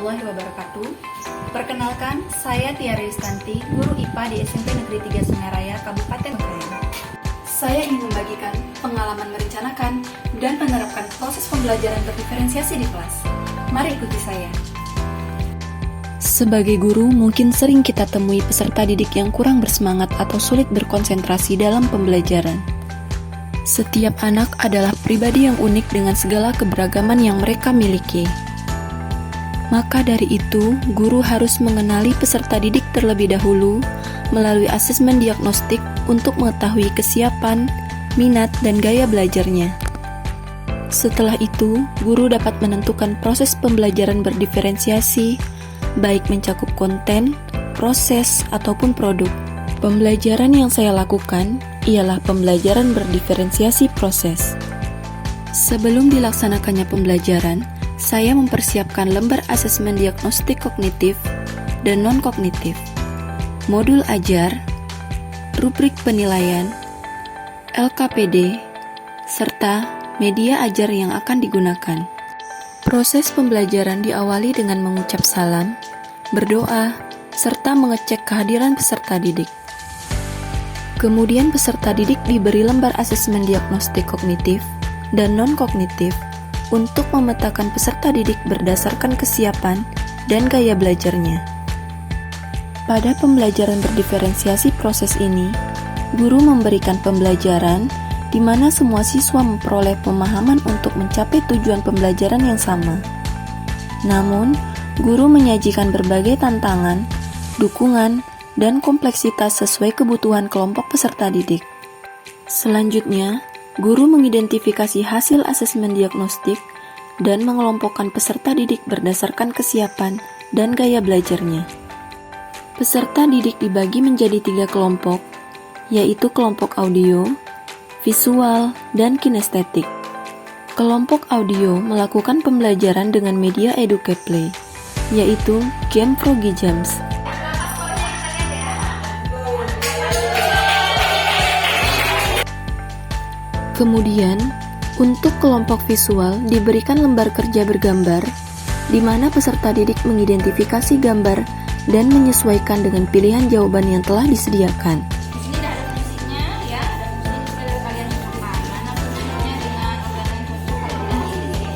warahmatullahi wabarakatuh. Perkenalkan, saya Tiara Yustanti, guru IPA di SMP Negeri 3 Sungai Raya, Kabupaten Bogor. Saya ingin membagikan pengalaman merencanakan dan menerapkan proses pembelajaran berdiferensiasi di kelas. Mari ikuti saya. Sebagai guru, mungkin sering kita temui peserta didik yang kurang bersemangat atau sulit berkonsentrasi dalam pembelajaran. Setiap anak adalah pribadi yang unik dengan segala keberagaman yang mereka miliki. Maka dari itu, guru harus mengenali peserta didik terlebih dahulu melalui asesmen diagnostik untuk mengetahui kesiapan, minat, dan gaya belajarnya. Setelah itu, guru dapat menentukan proses pembelajaran berdiferensiasi, baik mencakup konten, proses, ataupun produk. Pembelajaran yang saya lakukan ialah pembelajaran berdiferensiasi proses. Sebelum dilaksanakannya pembelajaran, saya mempersiapkan lembar asesmen diagnostik kognitif dan non-kognitif, modul ajar, rubrik penilaian, LKPD, serta media ajar yang akan digunakan. Proses pembelajaran diawali dengan mengucap salam, berdoa, serta mengecek kehadiran peserta didik. Kemudian peserta didik diberi lembar asesmen diagnostik kognitif dan non-kognitif untuk memetakan peserta didik berdasarkan kesiapan dan gaya belajarnya. Pada pembelajaran berdiferensiasi proses ini, guru memberikan pembelajaran di mana semua siswa memperoleh pemahaman untuk mencapai tujuan pembelajaran yang sama. Namun, guru menyajikan berbagai tantangan, dukungan, dan kompleksitas sesuai kebutuhan kelompok peserta didik. Selanjutnya, guru mengidentifikasi hasil asesmen diagnostik dan mengelompokkan peserta didik berdasarkan kesiapan dan gaya belajarnya. Peserta didik dibagi menjadi 3 kelompok, yaitu kelompok audio, visual, dan kinestetik. Kelompok audio melakukan pembelajaran dengan media EducaPlay, yaitu game Froggy Jams. Kemudian, untuk kelompok visual diberikan lembar kerja bergambar, di mana peserta didik mengidentifikasi gambar dan menyesuaikan dengan pilihan jawaban yang telah disediakan. Di sini ada fungsinya, ya, ada fungsinya supaya kalian paham mana fungsinya dengan organ tubuh.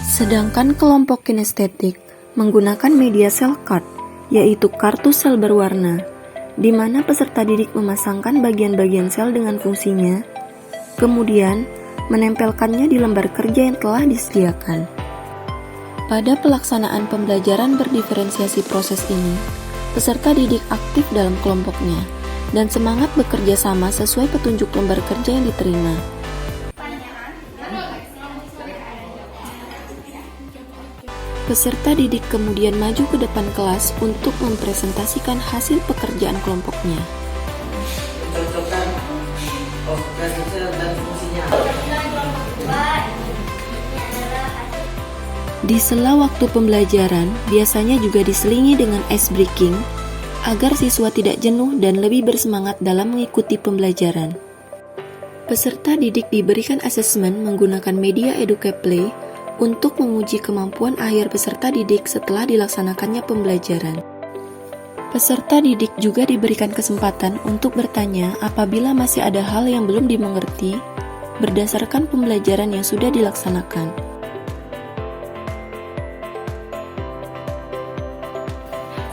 Sedangkan kelompok kinestetik menggunakan media sel card, yaitu kartu sel berwarna, di mana peserta didik memasangkan bagian-bagian sel dengan fungsinya, kemudian menempelkannya di lembar kerja yang telah disediakan. Pada pelaksanaan pembelajaran berdiferensiasi proses ini, peserta didik aktif dalam kelompoknya dan semangat bekerja sama sesuai petunjuk lembar kerja yang diterima. Peserta didik kemudian maju ke depan kelas untuk mempresentasikan hasil pekerjaan kelompoknya. Di sela waktu pembelajaran, biasanya juga diselingi dengan ice breaking agar siswa tidak jenuh dan lebih bersemangat dalam mengikuti pembelajaran. Peserta didik diberikan asesmen menggunakan media EducaPlay untuk menguji kemampuan akhir peserta didik setelah dilaksanakannya pembelajaran. Peserta didik juga diberikan kesempatan untuk bertanya apabila masih ada hal yang belum dimengerti berdasarkan pembelajaran yang sudah dilaksanakan.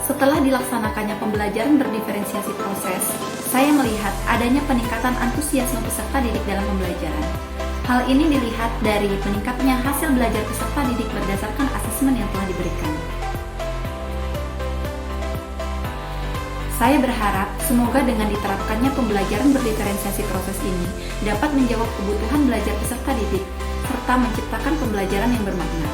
Setelah dilaksanakannya pembelajaran berdiferensiasi proses, saya melihat adanya peningkatan antusiasme peserta didik dalam pembelajaran. Hal ini dilihat dari meningkatnya hasil belajar peserta didik berdasarkan asesmen yang telah diberikan. Saya berharap semoga dengan diterapkannya pembelajaran berdiferensiasi proses ini dapat menjawab kebutuhan belajar peserta didik, serta menciptakan pembelajaran yang bermakna.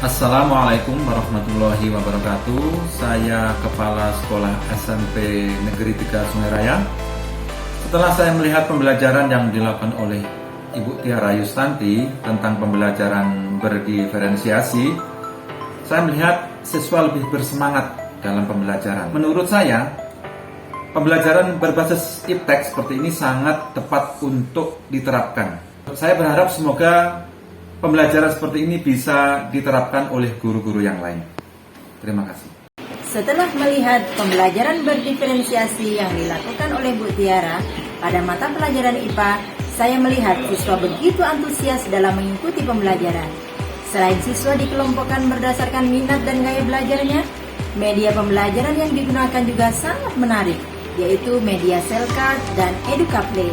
Assalamualaikum warahmatullahi wabarakatuh. Saya Kepala Sekolah SMP Negeri 3 Sungai Raya. Setelah saya melihat pembelajaran yang dilakukan oleh Ibu Tiara Yustanti tentang pembelajaran berdiferensiasi, saya melihat siswa lebih bersemangat dalam pembelajaran. Menurut saya, pembelajaran berbasis iptek seperti ini sangat tepat untuk diterapkan. Saya berharap semoga pembelajaran seperti ini bisa diterapkan oleh guru-guru yang lain. Terima kasih. Setelah melihat pembelajaran berdiferensiasi yang dilakukan oleh Bu Tiara pada mata pelajaran IPA, saya melihat siswa begitu antusias dalam mengikuti pembelajaran. Selain siswa dikelompokkan berdasarkan minat dan gaya belajarnya, media pembelajaran yang digunakan juga sangat menarik, yaitu media Selcard dan EducaPlay.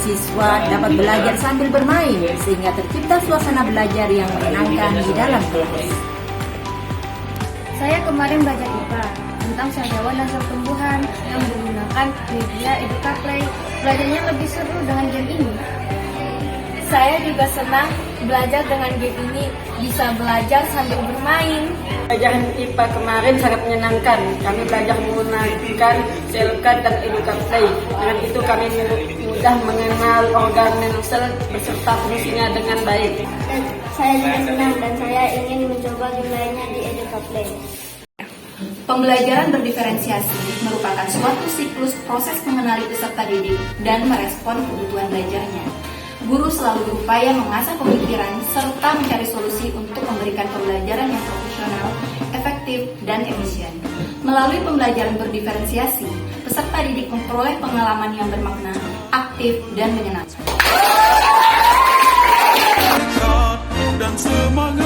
Siswa dapat belajar sambil bermain, sehingga tercipta suasana belajar yang menyenangkan di dalam kelas. Saya kemarin belajar IPA tentang senyawa dan pertumbuhan yang menggunakan media EducaPlay. Belajarnya lebih seru dengan game ini. Saya juga senang belajar dengan game ini, bisa belajar sambil bermain. Pelajaran IPA kemarin sangat menyenangkan. Kami belajar menggunakan Selcard dan EducaPlay. Dengan itu kami mudah mengenal organel sel beserta fungsinya dengan baik. Saya juga senang dan saya ingin mencoba game lainnya di EducaPlay. Pembelajaran berdiferensiasi merupakan suatu siklus proses mengenali peserta didik dan merespon kebutuhan belajarnya. Guru selalu berupaya mengasah pemikiran serta mencari solusi untuk memberikan pembelajaran yang profesional, efektif, dan efisien. Melalui pembelajaran berdiferensiasi, peserta didik memperoleh pengalaman yang bermakna, aktif, dan menyenangkan. Dan semangat